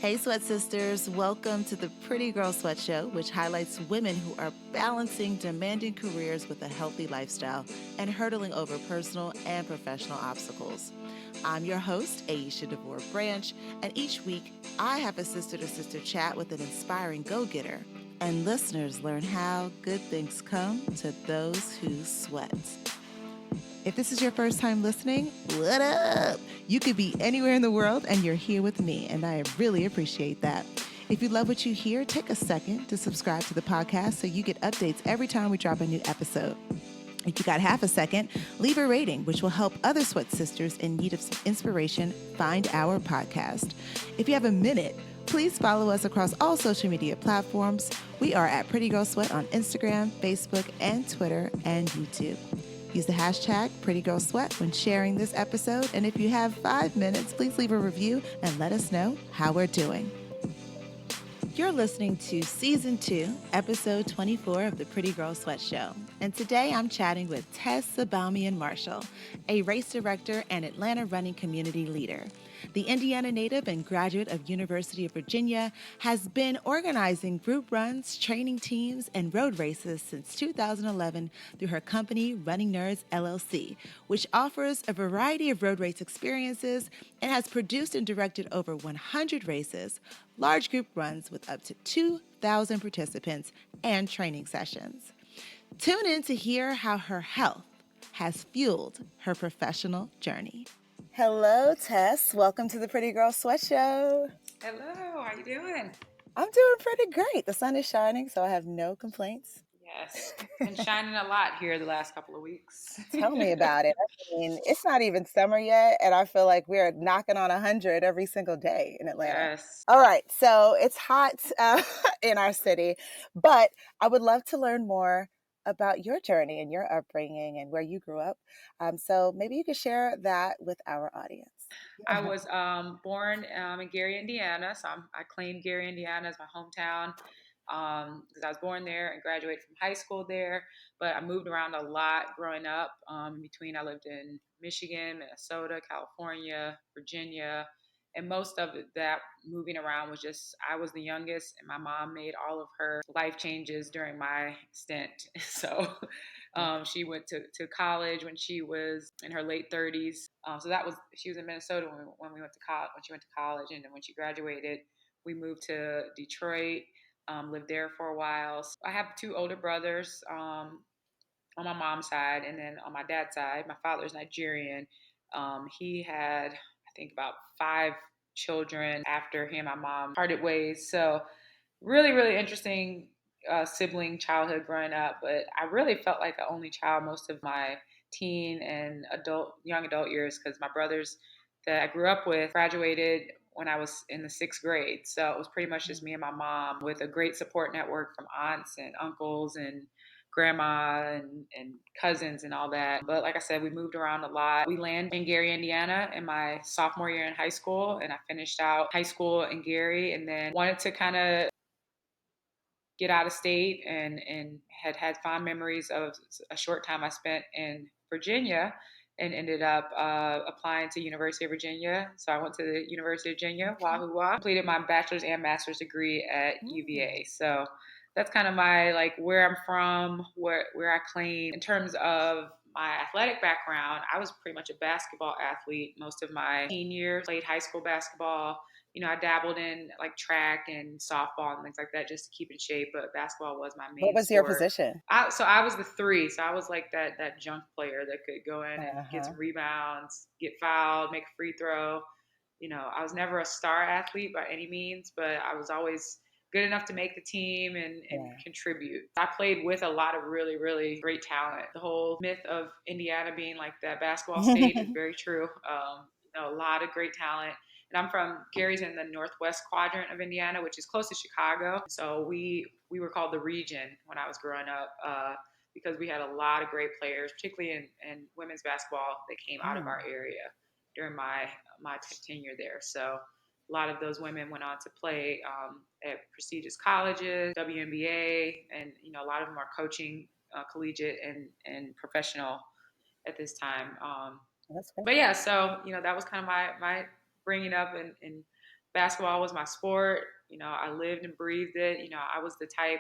Hey, Sweat Sisters. Welcome to the Pretty Girl Sweat Show, which highlights women who are balancing demanding careers with a healthy lifestyle and hurdling over personal and professional obstacles. I'm your host, Aisha DeVore Branch, and each week I have a sister-to-sister chat with an inspiring go-getter, and listeners learn how good things come to those who sweat. If this is your first time listening, what up? You could be anywhere in the world and you're here with me, and I really appreciate that. If you love what you hear, take a second to subscribe to the podcast so you get updates every time we drop a new episode. If you got half a second, leave a rating, which will help other Sweat Sisters in need of some inspiration find our podcast. If you have a minute, please follow us across all social media platforms. We are at Pretty Girl Sweat on Instagram, Facebook, and Twitter, and YouTube. Use the hashtag PrettyGirlSweat when sharing this episode. And if you have 5 minutes, please leave a review and let us know how we're doing. You're listening to Season 2, Episode 24 of the Pretty Girl Sweat Show. And today I'm chatting with Tes Sobomehin Marshall, a race director and Atlanta running community leader. The Indiana native and graduate of University of Virginia has been organizing group runs, training teams, and road races since 2011 through her company, Running Nerds, LLC, which offers a variety of road race experiences and has produced and directed over 100 races, large group runs with up to 2,000 participants, and training sessions. Tune in to hear how her health has fueled her professional journey. Hello, Tess. Welcome to the Pretty Girl Sweat Show. Hello, how you doing? I'm doing pretty great. The sun is shining, so I have no complaints. Yes, been shining a lot here the last couple of weeks. Tell me about it. I mean, it's not even summer yet, and I feel like we're knocking on 100 every single day in Atlanta. Yes. All right, so it's hot in our city, but I would love to learn more about your journey and your upbringing and where you grew up. So maybe you could share that with our audience. I was born in Gary, Indiana, so I claim Gary, Indiana as my hometown because I was born there and graduated from high school there. But I moved around a lot growing up. In between, I lived in Michigan, Minnesota, California, Virginia, and most of that moving around was just I was the youngest, and my mom made all of her life changes during my stint. So she went to college when she was in her late 30s. So she was in Minnesota when we went to college. When she went to college, and then when she graduated, we moved to Detroit. Lived there for a while. So I have two older brothers on my mom's side, and then on my dad's side, my father's Nigerian. He had, I think, about 5 children after he and my mom parted ways. So really, really interesting sibling childhood growing up. But I really felt like an only child most of my teen and young adult years because my brothers that I grew up with graduated when I was in the 6th grade. So it was pretty much just me and my mom with a great support network from aunts and uncles and grandma and cousins and all that. But like I said, we moved around a lot. We landed in Gary, Indiana in my sophomore year in high school, and I finished out high school in Gary and then wanted to kind of get out of state and had fond memories of a short time I spent in Virginia and ended up applying to University of Virginia. So I went to the University of Virginia, Wahoo Wah, completed my bachelor's and master's degree at UVA. So that's kind of my like where I'm from, where I claim in terms of my athletic background. I was pretty much a basketball athlete most of my teen years, played high school basketball. I dabbled in like track and softball and things like that just to keep in shape, but basketball was my main What was sport. your position? So I was the 3. So I was like that junk player that could go in and get some rebounds, get fouled, make a free throw. I was never a star athlete by any means, but I was always good enough to make the team and contribute. I played with a lot of really, really great talent. The whole myth of Indiana being like that basketball state is very true. A lot of great talent. And I'm from Gary's in the northwest quadrant of Indiana, which is close to Chicago. So we were called the region when I was growing up because we had a lot of great players, particularly in women's basketball that came out of our area during my tenure there. So a lot of those women went on to play at prestigious colleges, WNBA, and a lot of them are coaching collegiate and professional at this time. But yeah, so that was kind of my bringing up and basketball was my sport. I lived and breathed it. I was the type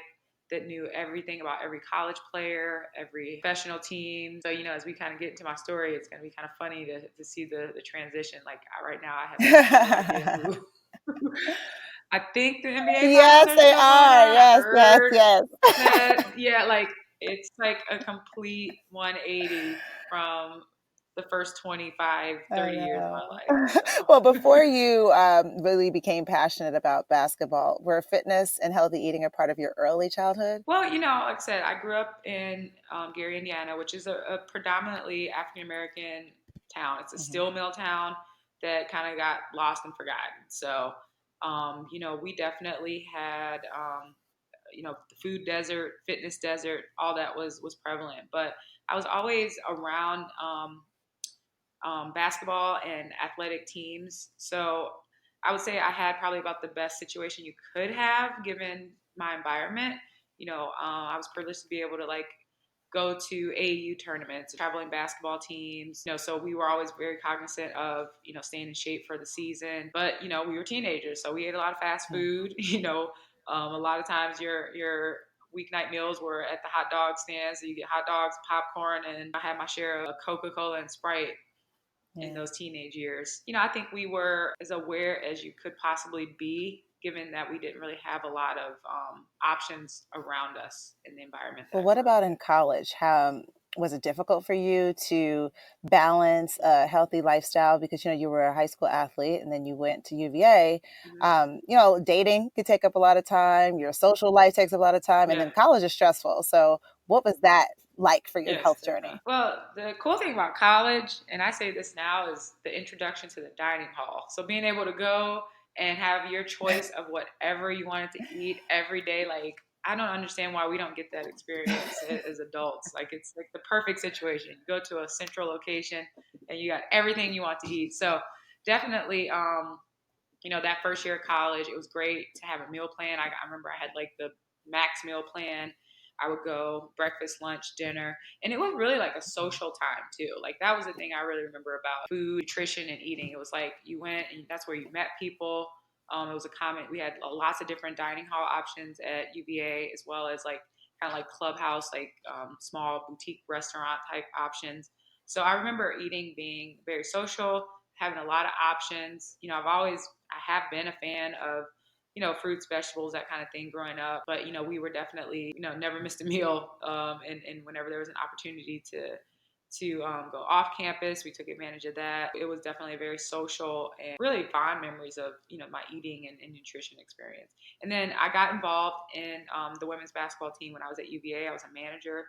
that knew everything about every college player, every professional team. So, as we kind of get into my story, it's going to be kind of funny to see the transition. Like right now, I have no idea who. I think the NBA finals Yes, are they still going are. on. I Yes, yes, heard yes. that, yeah, like it's like a complete 180 from the first 25, I 30 years of my know. life. So. Well, before you really became passionate about basketball, were fitness and healthy eating a part of your early childhood? Well, like I said, I grew up in Gary, Indiana, which is a predominantly African American town. It's a Hmm. steel mill town that kind of got lost and forgotten. So, we definitely had, the food desert, fitness desert, all that was prevalent. But I was always around basketball and athletic teams. So I would say I had probably about the best situation you could have given my environment. I was privileged to be able to like go to AAU tournaments, traveling basketball teams. So we were always very cognizant of staying in shape for the season. But we were teenagers, so we ate a lot of fast food. A lot of times your weeknight meals were at the hot dog stands. So you get hot dogs, popcorn, and I had my share of Coca-Cola and Sprite in Yeah. those teenage years. I think we were as aware as you could possibly be, given that we didn't really have a lot of options around us in the environment that Well, I what grew up about in college? How was it difficult for you to balance a healthy lifestyle because you were a high school athlete and then you went to UVA? in. Dating could take up a lot of time. Your social life takes up a lot of time, and Yeah. then college is stressful. So, what was that like for your Yes, health definitely. journey? Well, the cool thing about college, and I say this now, is the introduction to the dining hall. So being able to go and have your choice of whatever you wanted to eat every day, like I don't understand why we don't get that experience as adults. Like it's like the perfect situation. You go to a central location and you got everything you want to eat. So definitely, that first year of college, it was great to have a meal plan. I remember I had like the max meal plan. I would go breakfast, lunch, dinner, and it was really like a social time too. Like that was the thing I really remember about food, nutrition, and eating. It was like you went and that's where you met people. It was a common. We had lots of different dining hall options at UVA, as well as like kind of like clubhouse, like small boutique restaurant type options. So I remember eating being very social, having a lot of options. I have been a fan of, fruits, vegetables, that kind of thing growing up. But, we were definitely, never missed a meal. And whenever there was an opportunity to go off campus, we took advantage of that. It was definitely a very social and really fond memories of, my eating and nutrition experience. And then I got involved in the women's basketball team when I was at UVA. I was a manager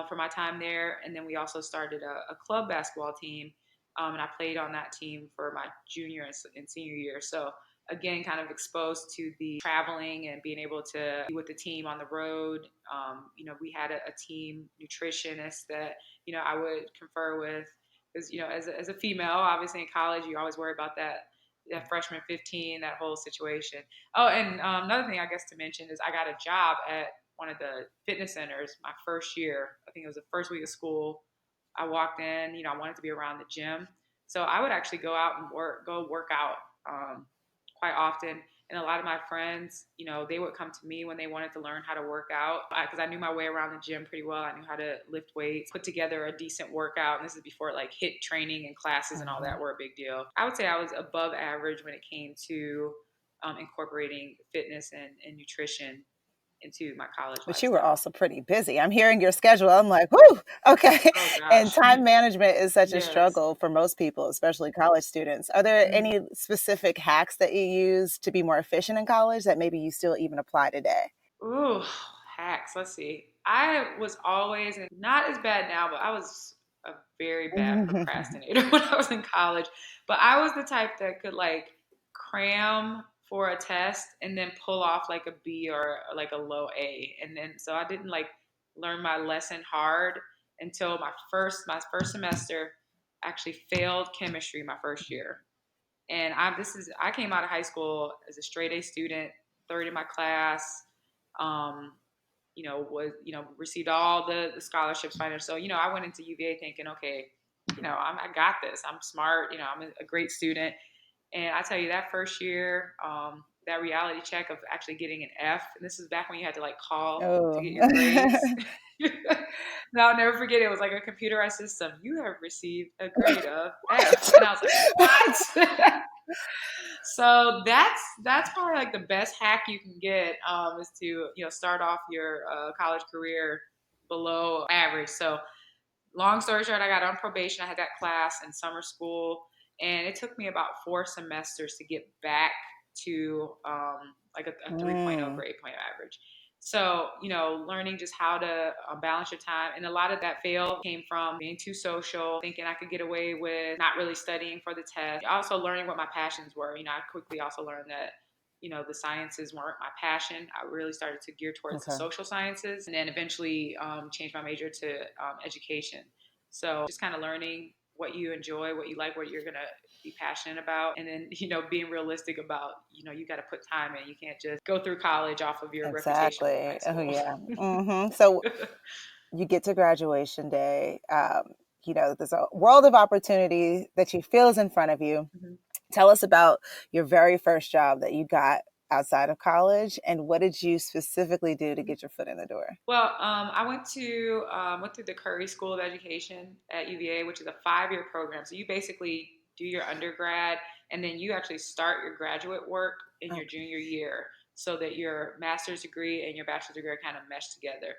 for my time there. And then we also started a club basketball team, and I played on that team for my junior and senior year. So again, kind of exposed to the traveling and being able to be with the team on the road. We had a team nutritionist that I would confer with because as a female, obviously in college, you always worry about that freshman 15, that whole situation. Oh, and another thing I guess to mention is I got a job at one of the fitness centers my first year. I think it was the first week of school. I walked in, I wanted to be around the gym. So I would actually go out and go work out quite often. And a lot of my friends, they would come to me when they wanted to learn how to work out because I knew my way around the gym pretty well. I knew how to lift weights, put together a decent workout. And this is before like HIIT training and classes and all that were a big deal. I would say I was above average when it came to incorporating fitness and nutrition into my college But you were lifestyle. also pretty busy. I'm hearing your schedule. I'm like, whoo, okay. Oh And gosh. time management is such a Yes. struggle for most people, especially college students. Are there Mm-hmm. any specific hacks that you use to be more efficient in college that maybe you still even apply today? Ooh, hacks. Let's see. I was always, and not as bad now, but I was a very bad procrastinator when I was in college. But I was the type that could like cram for a test and then pull off like a B or like a low A. And then so I didn't like learn my lesson hard until my first semester. Actually failed chemistry my first year. And I came out of high school as a straight A student, third in my class. Um, received all the scholarships financial. So, I went into UVA thinking, okay, I got this. I'm smart. I'm a great student. And I tell you, that first year, that reality check of actually getting an F, and this is back when you had to like call to Oh. get your grades. No, I'll never forget it. It was like a computerized system. You have received a grade of F. And I was like, what? So that's probably like the best hack you can get, is to, start off your college career below average. So long story short, I got on probation. I had that class in summer school, and it took me about 4 semesters to get back to like a 3.0 Mm, grade point average. So, learning just how to balance your time. And a lot of that fail came from being too social, thinking I could get away with not really studying for the test. Also, learning what my passions were. I quickly also learned that the sciences weren't my passion. I really started to gear towards the okay. social sciences, and then eventually changed my major to education. So just kind of learning what you enjoy, what you like, what you're going to be passionate about. And then, being realistic about, you got to put time in. You can't just go through college off of your reputation from high Exactly. Oh, school. yeah. So you get to graduation day. There's a world of opportunity that you feel is in front of you. Mhm. Tell us about your very first job that you got outside of college, and what did you specifically do to get your foot in the door? Well, I went through the Curry School of Education at UVA, which is a 5-year program. So you basically do your undergrad, and then you actually start your graduate work in Oh, your junior year, so that your master's degree and your bachelor's degree are kind of meshed together.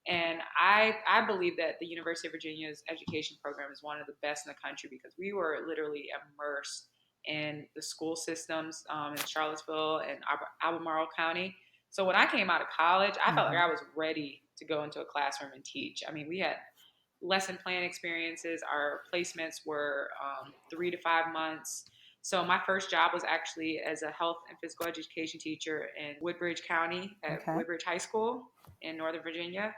And I believe that the University of Virginia's education program is one of the best in the country, because we were literally immersed in the school systems in Charlottesville and Albemarle County. So when I came out of college, I felt like mhm. I was ready to go into a classroom and teach. I mean, we had lesson plan experiences. Our placements were 3 to 5 months. So my first job was actually as a health and physical education teacher in Woodbridge County at Okay. Woodbridge High School in Northern Virginia.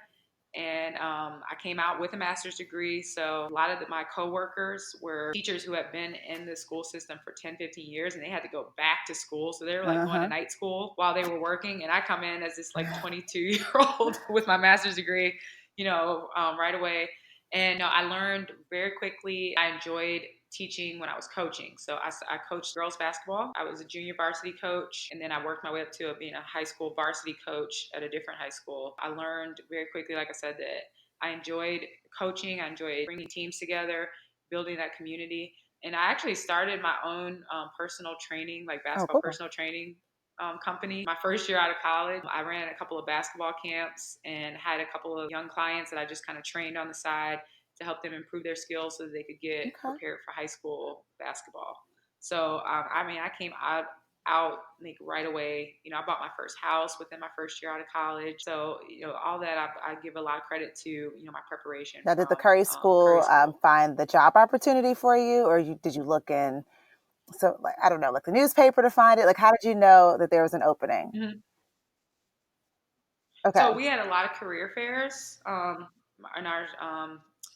And I came out with a master's degree. So a lot of my coworkers were teachers who had been in the school system for 10, 15 years, and they had to go back to school. So they were like going to Uh-huh. night school while they were working. And I come in as this like 22-year-old with my master's degree, right away. And I learned very quickly. I enjoyed teaching when I was coaching. So I coached girls basketball. I was a junior varsity coach, and then I worked my way up to being a high school varsity coach at a different high school. I learned very quickly, like I said, that I enjoyed coaching. I enjoyed bringing teams together, building that community. And I actually started my own personal training, like Oh, basketball cool. personal training company. My first year out of college, I ran a couple of basketball camps and had a couple of young clients that I just kind of trained on the side to help them improve their skills so that they could get Okay. prepared for high school basketball. So, I came out like right away. I bought my first house within my first year out of college. So, all that I give a lot of credit to, my preparation Now, did the from Curry Curry School School. find the job opportunity for you, or did you look in? So, like, I don't know, like the newspaper to find it. Like, how did you know that there was an opening? Mhm. Okay. So we had a lot of career fairs in our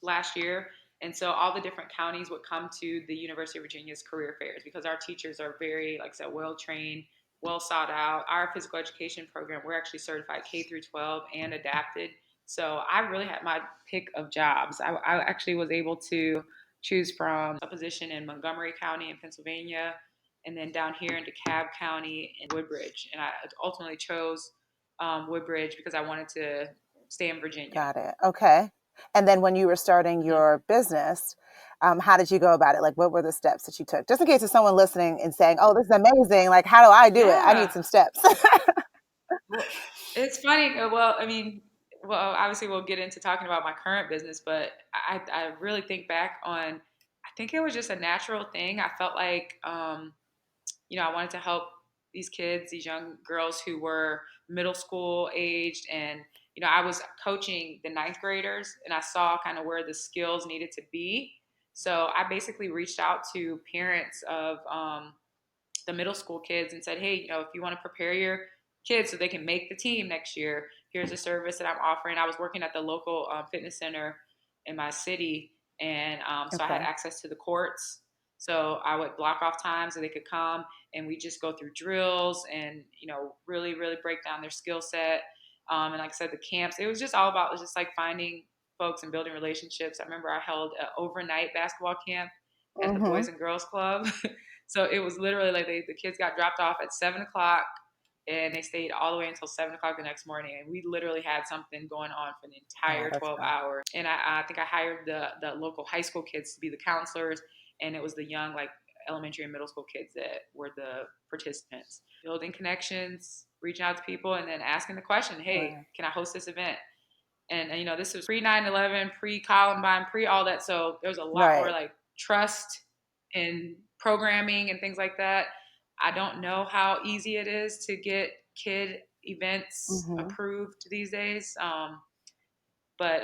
last year. And so all the different counties would come to the University of Virginia's career fairs, because our teachers are very, like I said, well trained, well sought out. Our physical education program, we're actually certified K through 12 and adapted. So I really had my pick of jobs. I actually was able to choose from a position in Montgomery County in Pennsylvania, and then down here in DeKalb County in Woodbridge. And I ultimately chose Woodbridge because I wanted to stay in Virginia. Got it. Okay. And then when you were starting Hmm. your business, how did you go about it? Like, what were the steps that you took? Just in case there's someone listening and saying, "Oh, this is amazing. Like, how do I do it? I need Yeah. some steps." Well, it's funny. Well, I mean, obviously we'll get into talking about my current business, but I really think back on, I think it was just a natural thing. I felt like, I wanted to help these kids, these young girls who were middle school aged. And, I was coaching the ninth graders, and I saw kind of where the skills needed to be. So I basically reached out to parents of the middle school kids and said, hey, if you want to prepare your kids so they can make the team next year, here's a service that I'm offering. I was working at the local fitness center in my city, and so I had Okay. access to the courts. So I would block off times so they could come, and we just go through drills and, really, really break down their skill set. And like I said, the camps, it was just all about, it was just like finding folks and building relationships. I remember I held an overnight basketball camp at the Mm-hmm. Boys and Girls Club. So it was literally like the kids got dropped off at 7 o'clock and they stayed all the way until 7 o'clock the next morning. And we literally had something going on for the Oh, entire that's 12 fun. hours. And I think I hired the local high school kids to be the counselors. And it was the young, like elementary and middle school kids that were the participants. Building connections, reaching out to people, and then asking the question, hey, Right. can I host this event? And you know, this was pre 9/11, pre Columbine, pre all that. So there's a lot more Right. like trust in programming and things like that. I don't know how easy it is to get kid events Mm-hmm. approved these days. But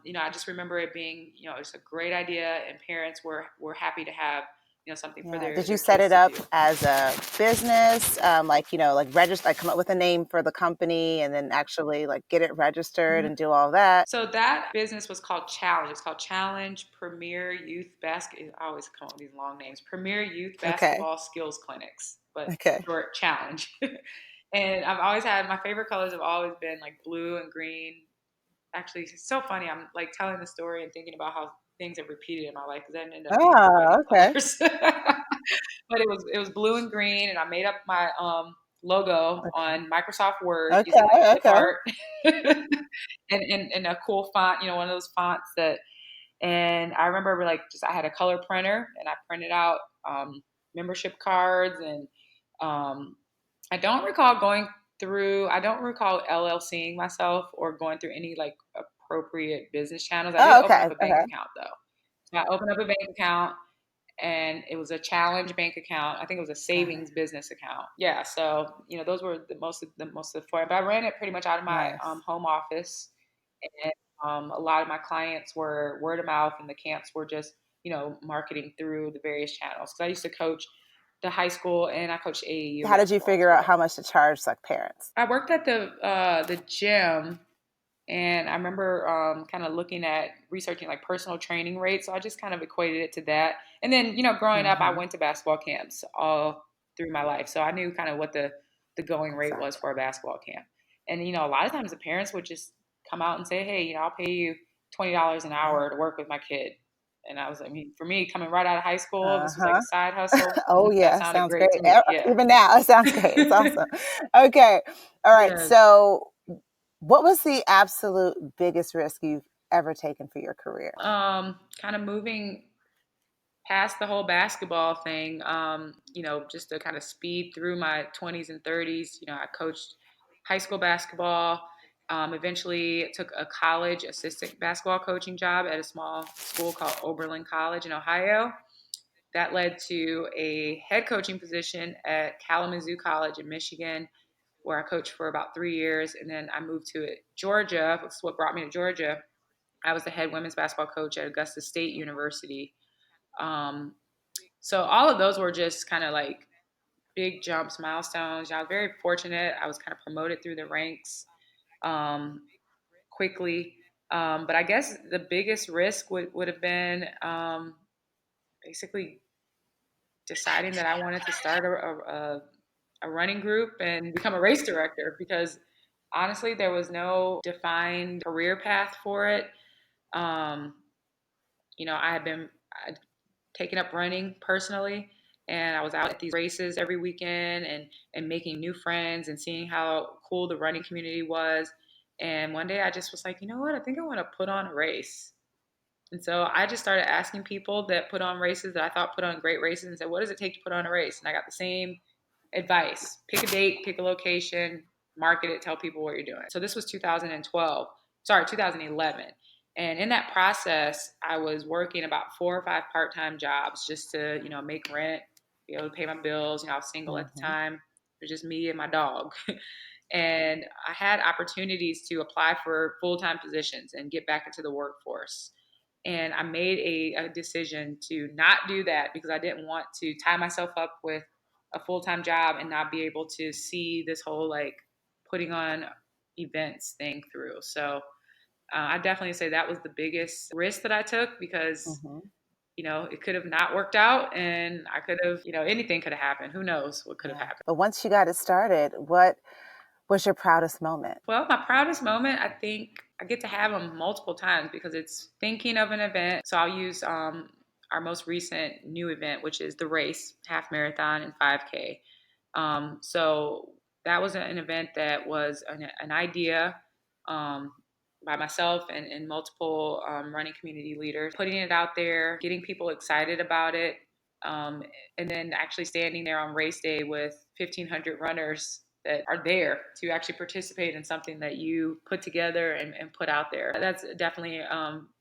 you know, I just remember it being, you know, it's a great idea, and parents were happy to have, you know, something for Yeah. Did you their set kids it to up do. as a business? Like, like register, like come up with a name for the company and then actually like get it registered Mhm. and do all that? So that business was called Challenge. It's called Challenge Premier Youth Basket. I always come up with these long names. Premier Youth Okay. Basketball Skills Clinics, but Okay. short Challenge. And I've always had my favorite colors have always been like blue and green. Actually, it's so funny. I'm like telling the story and thinking about how things have repeated in my life because that ended up being my Oh, wedding okay. colors. But it was blue and green, and I made up my logo on Microsoft Word Okay. using like clip Okay. art and a cool font, you know, one of those fonts that. And I remember like just I had a color printer and I printed out membership cards and um, I don't recall going through. I don't recall LLCing myself or going through any like appropriate business channels. I did Oh, open okay. up a bank Okay. account though. So I opened up a bank account and it was a challenge bank account. I think it was a Got it. savings business account. Yeah, so you know those were the most of the four. But I ran it pretty much out of my Nice. home office, and a lot of my clients were word of mouth, and the camps were just marketing through the various channels. Because I used to coach the high school and I coached AAU How did you basketball as figure out well. how much to charge like parents? I worked at the gym and I remember kind of looking at researching like personal training rates. So I just kind of equated it to that. And then, growing up, I Mm-hmm. went to basketball camps all through my life. So I knew kind of what the going rate was Exactly. for a basketball camp. And, a lot of times the parents would just come out and say, hey, I'll pay you $20 an Yeah. hour to work with my kid. And I was like, I mean, for me, coming right out of high school, this was like Uh-huh. a side hustle. Oh That yeah, sounded sounds great great. to me. Yeah. Even now, it sounds great. It's awesome. Okay. All right. Yes. So, what was the absolute biggest risk you've ever taken for your career? Kind of moving past the whole basketball thing, just to kind of speed through my 20s and 30s, I coached high school basketball. Eventually took a college assistant basketball coaching job at a small school called Oberlin College in Ohio. That led to a head coaching position at Kalamazoo College in Michigan, where I coached for about 3 years. And then I moved to Georgia. That's what brought me to Georgia. I was the head women's basketball coach at Augusta State University. Um, so all of those were just kind of like big jumps, milestones. I was very fortunate. I was kind of promoted through the ranks um, quickly. But I guess the biggest risk would have been basically deciding that I wanted to start a running group and become a race director because honestly, there was no defined career path for it. Um, I had been taking up running personally, and I was out at these races every weekend and making new friends and seeing how cool the running community was. And one day I just was like, you know what? I think I want to put on a race. And so I just started asking people that put on races that I thought put on great races and said, what does it take to put on a race? And I got the same advice. Pick a date, pick a location, market it, tell people what you're doing. So this was 2011. And in that process, I was working about 4 or 5 part-time jobs just to, make rent, be able to pay my bills. I was single at the Mm-hmm. time. It was just me and my dog. And I had opportunities to apply for full-time positions and get back into the workforce. And I made a decision to not do that because I didn't want to tie myself up with a full-time job and not be able to see this whole like putting on events thing through. So I definitely say that was the biggest risk that I took because Mm-hmm. it could have not worked out and I could have, anything could have happened. Who knows what could have Yeah. happened. But once you got it started, what was your proudest moment? Well, my proudest moment, I think I get to have them multiple times because it's thinking of an event. So I'll use our most recent new event, which is the race, half marathon and 5K. So that was an event that was an idea um, by myself and multiple running community leaders, putting it out there, getting people excited about it, um, and then actually standing there on race day with 1,500 runners that are there to actually participate in something that you put together and put out there. That's definitely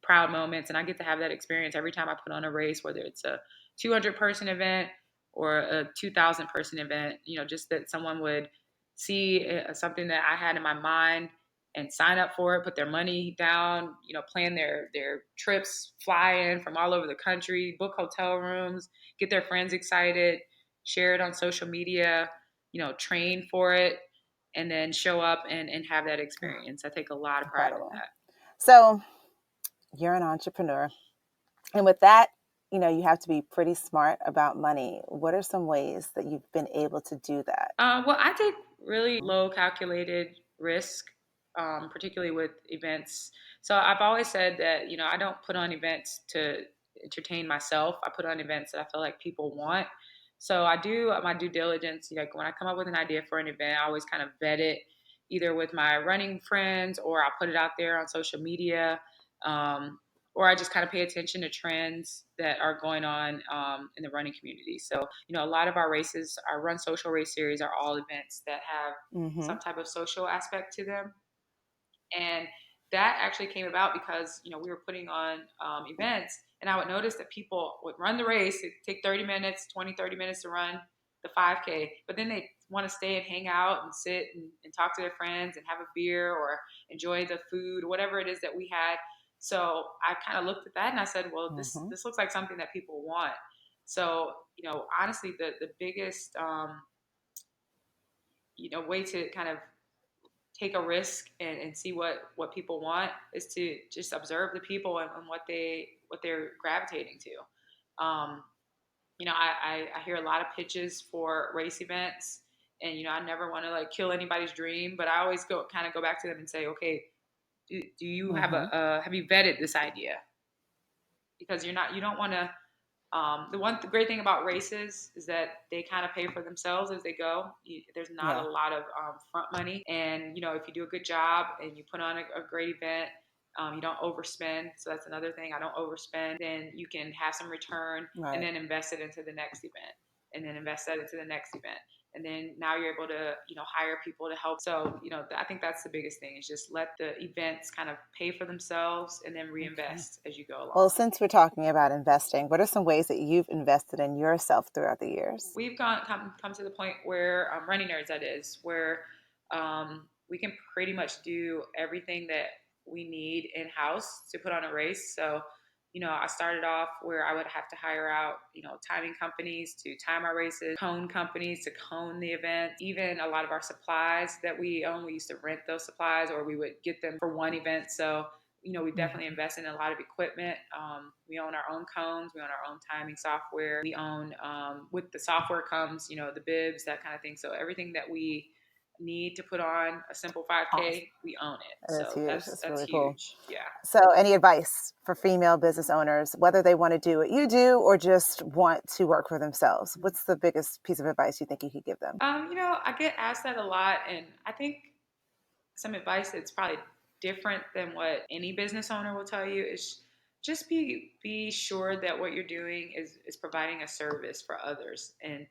proud moments, and I get to have that experience every time I put on a race, whether it's a 200-person event or a 2,000 person event, just that someone would see something that I had in my mind and sign up for it, put their money down, plan their trips, fly in from all over the country, book hotel rooms, get their friends excited, share it on social media, train for it, and then show up and have that experience. I take a lot of pride in that. So you're an entrepreneur. And with that, you have to be pretty smart about money. What are some ways that you've been able to do that? Well, I take really low calculated risk, particularly with events. So I've always said that, I don't put on events to entertain myself. I put on events that I feel like people want. So I do my due diligence. Like when I come up with an idea for an event, I always kind of vet it either with my running friends or I'll put it out there on social media. Um, or I just kind of pay attention to trends that are going on in the running community. So, a lot of our races, our Run Social Race Series, are all events that have some type of social aspect to them. And that actually came about because, we were putting on events and I would notice that people would run the race. It'd take 30 minutes, 20, 30 minutes to run the 5K, but then they want to stay and hang out and sit and talk to their friends and have a beer or enjoy the food, whatever it is that we had. So I kind of looked at that and I said, well, this looks like something that people want. So, honestly, the biggest, way to kind of take a risk and see what people want is to just observe the people and what they're gravitating to. I hear a lot of pitches for race events, and I never want to like kill anybody's dream, but I always go back to them and say, okay, do you have have you vetted this idea? Because you don't want to. The great thing about races is that they kind of pay for themselves as they go. There's not a lot of front money, and if you do a good job and you put on a great event, you don't overspend. So that's another thing. I don't overspend. Then you can have some return, and then invest it into the next event, and then invest that into the next event. And then now you're able to, hire people to help. So, I think that's the biggest thing is just let the events kind of pay for themselves and then reinvest as you go along. Well, since we're talking about investing, what are some ways that you've invested in yourself throughout the years? We've come to the point where Running Nerds, that is, where we can pretty much do everything that we need in-house to put on a race. So, I started off where I would have to hire out, timing companies to time our races, cone companies to cone the event, even a lot of our supplies that we own. We used to rent those supplies or we would get them for one event. So, we definitely invest in a lot of equipment. We own our own cones. We own our own timing software. We own, with the software comes, the bibs, that kind of thing. So everything that we need to put on a simple 5K, we own it. That's huge. That's really huge. Cool. Yeah. So any advice for female business owners, whether they want to do what you do or just want to work for themselves? What's the biggest piece of advice you think you could give them? I get asked that a lot, and I think some advice that's probably different than what any business owner will tell you is just be sure that what you're doing is providing a service for others. And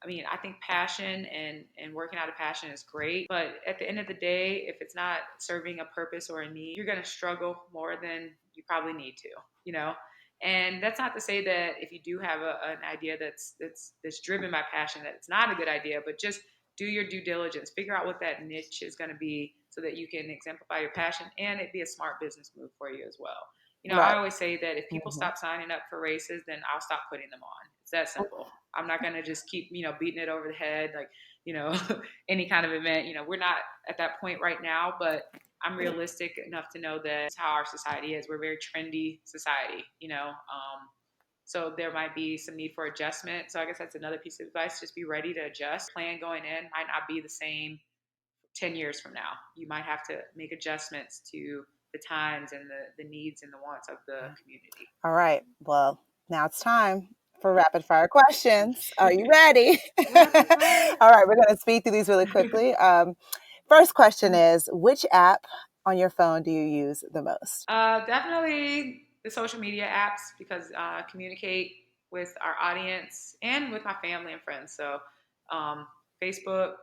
I think passion and working out of passion is great, but at the end of the day, if it's not serving a purpose or a need, you're going to struggle more than you probably need to. And that's not to say that if you do have an idea that's driven by passion, that it's not a good idea, but just do your due diligence, figure out what that niche is going to be so that you can exemplify your passion and it be a smart business move for you as well. I always say that if people stop signing up for races, then I'll stop putting them on. It's that simple. I'm not going to just keep, beating it over the head, like, any kind of event. We're not at that point right now, but I'm realistic enough to know that it's how our society is. We're a very trendy society, so there might be some need for adjustment. So I guess that's another piece of advice. Just be ready to adjust. Plan going in might not be the same 10 years from now. You might have to make adjustments to the times and the needs and the wants of the community. All right. Well, Now it's time for rapid fire questions. Are you ready? Rapid fire. All right, we're going to speed through these really quickly. First question is, which app on your phone do you use the most? Definitely the social media apps because communicate with our audience and with my family and friends. So Facebook,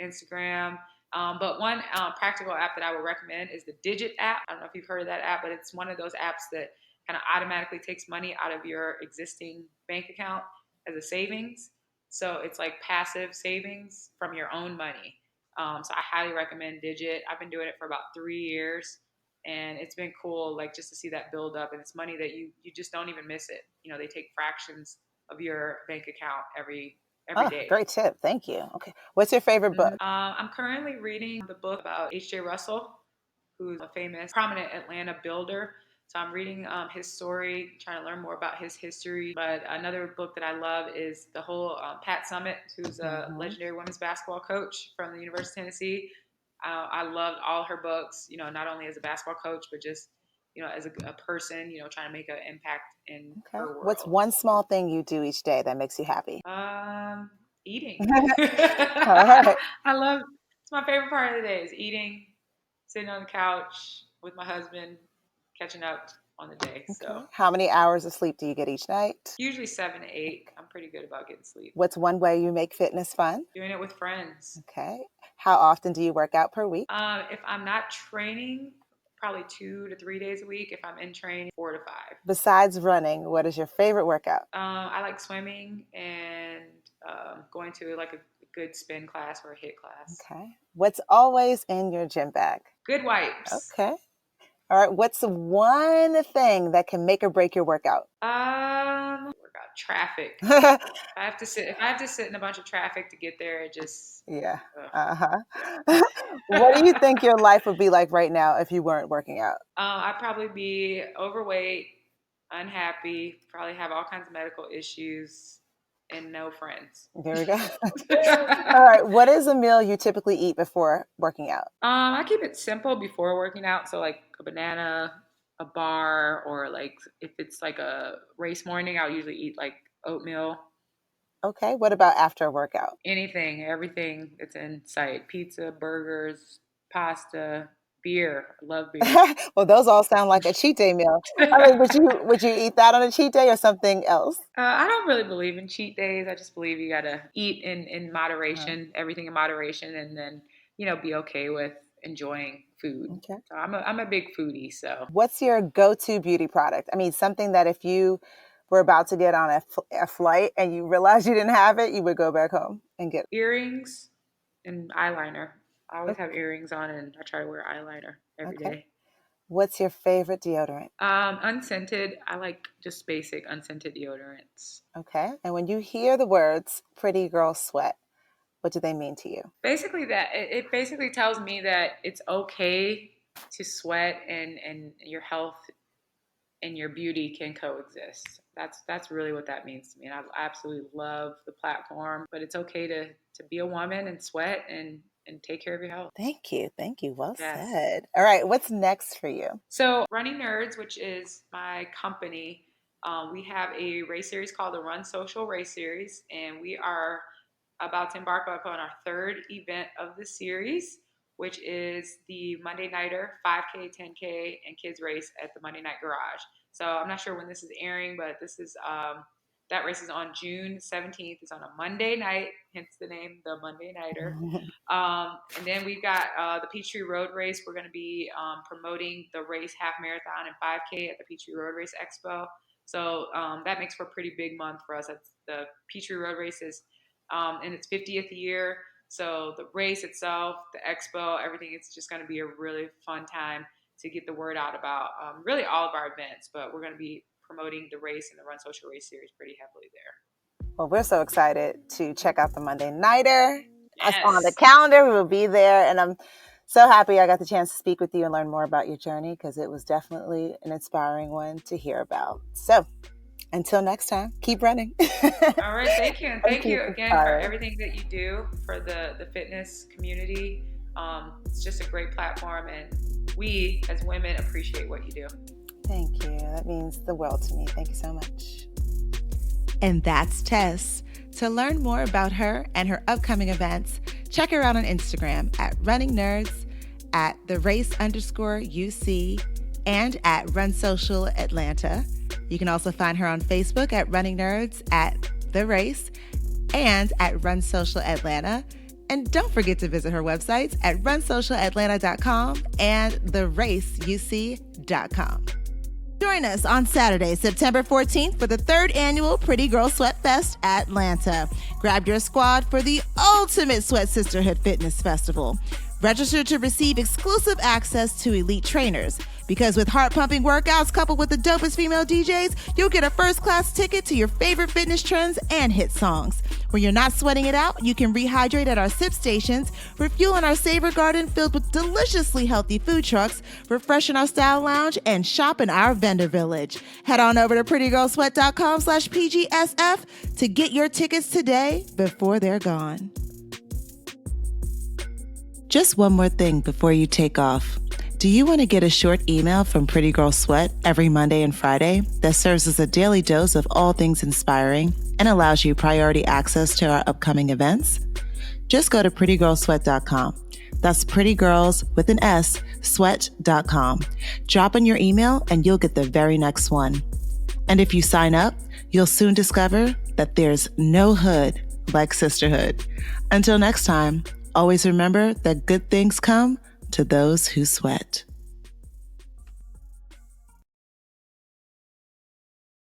Instagram. But one practical app that I would recommend is the Digit app. I don't know if you've heard of that app, but it's one of those apps that kind of automatically takes money out of your existing bank account as a savings. So it's like passive savings from your own money. So I highly recommend Digit. I've been doing it for about 3 years, and it's been cool, like just to see that build up. And it's money that you just don't even miss it. You know, they take fractions of your bank account every day. Great tip. Thank you. Okay. What's your favorite book? I'm currently reading the book about H.J. Russell, who's a famous, prominent Atlanta builder. So I'm reading his story, trying to learn more about his history. But another book that I love is the whole Pat Summitt, who's a legendary women's basketball coach from the University of Tennessee. I loved all her books, you know, not only as a basketball coach, but just, you know, as a person, you know, trying to make an impact in her world. What's one small thing you do each day that makes you happy? Eating. All right. It's my favorite part of the day is eating, sitting on the couch with my husband, catching up on the day. Okay. So how many hours of sleep do you get each night? Usually 7 to 8. I'm pretty good about getting sleep. What's one way you make fitness fun? Doing it with friends. Okay. How often do you work out per week? If I'm not training, probably 2 to 3 days a week. If I'm in training, 4 to 5. Besides running, what is your favorite workout? I like swimming and going to like a good spin class or a HIIT class. Okay. What's always in your gym bag? Good wipes. Okay. All right. What's one thing that can make or break your workout? Workout traffic. If I have to sit in a bunch of traffic to get there, it just yeah. What do you think your life would be like right now if you weren't working out? I'd probably be overweight, unhappy, probably have all kinds of medical issues, and no friends. There we go. All right. What is a meal you typically eat before working out? I keep it simple before working out. So like a banana, a bar, or like if it's like a race morning, I'll usually eat like oatmeal. Okay. What about after a workout? Anything, everything that's in sight. Pizza, burgers, pasta, beer. I love beer. Well, those all sound like a cheat day meal. I mean, would you eat that on a cheat day or something else? I don't really believe in cheat days. I just believe you gotta eat in moderation, everything in moderation, and then, you know, be okay with enjoying food. Okay. So I'm a big foodie. So what's your go-to beauty product? I mean, something that if you were about to get on a flight and you realized you didn't have it, you would go back home and get earrings and eyeliner. I always have earrings on, and I try to wear eyeliner every day. What's your favorite deodorant? Unscented. I like just basic unscented deodorants. Okay. And when you hear the words "pretty girl sweat," what do they mean to you? Basically, that it basically tells me that it's okay to sweat, and your health and your beauty can coexist. That's really what that means to me. And I absolutely love the platform, but it's okay to be a woman and sweat and take care of your health. Thank you. Well said. All right. What's next for you? So Running Nerds, which is my company, we have a race series called the Run Social Race Series, and we are about to embark upon our third event of the series, which is the Monday Nighter 5K, 10K, and kids race at the Monday Night Garage. So I'm not sure when this is airing, but this is that race is on June 17th. It's on a Monday night, hence the name, the Monday Nighter. And then we've got the Peachtree Road Race. We're going to be promoting the race half marathon and 5K at the Peachtree Road Race Expo. So that makes for a pretty big month for us. That's the Peachtree Road Race is in its 50th year. So the race itself, the expo, everything, it's just going to be a really fun time to get the word out about really all of our events. But we're going to be promoting the race and the Run Social Race Series pretty heavily there. Well, we're so excited to check out the Monday Nighter. Yes. On the calendar, we will be there. And I'm so happy I got the chance to speak with you and learn more about your journey, because it was definitely an inspiring one to hear about. So until next time, keep running. All right. Thank you. And thank you again for everything that you do for the fitness community. It's just a great platform, and we as women appreciate what you do. Thank you. That means the world to me. Thank you so much. and that's Tes. To learn more about her and her upcoming events, check her out on Instagram at runningnerds, at @therace_UC, and at Run Social Atlanta. You can also find her on Facebook at Running Nerds, at The Race, and at Run Social Atlanta. And don't forget to visit her websites at runsocialatlanta.com and theraceuc.com. Join us on Saturday, September 14th for the 3rd annual Pretty Girl Sweat Fest Atlanta. Grab your squad for the ultimate Sweat Sisterhood Fitness Festival. Register to receive exclusive access to elite trainers. Because with heart-pumping workouts coupled with the dopest female DJs, you'll get a first-class ticket to your favorite fitness trends and hit songs. When you're not sweating it out, you can rehydrate at our sip stations, refuel in our Savor Garden filled with deliciously healthy food trucks, refresh in our Style Lounge, and shop in our vendor village. Head on over to prettygirlsweat.com/PGSF to get your tickets today before they're gone. Just one more thing before you take off. Do you want to get a short email from Pretty Girl Sweat every Monday and Friday that serves as a daily dose of all things inspiring and allows you priority access to our upcoming events? Just go to prettygirlsweat.com. That's prettygirls with an S, sweat.com. Drop in your email and you'll get the very next one. And if you sign up, you'll soon discover that there's no hood like sisterhood. Until next time, always remember that good things come to those who sweat.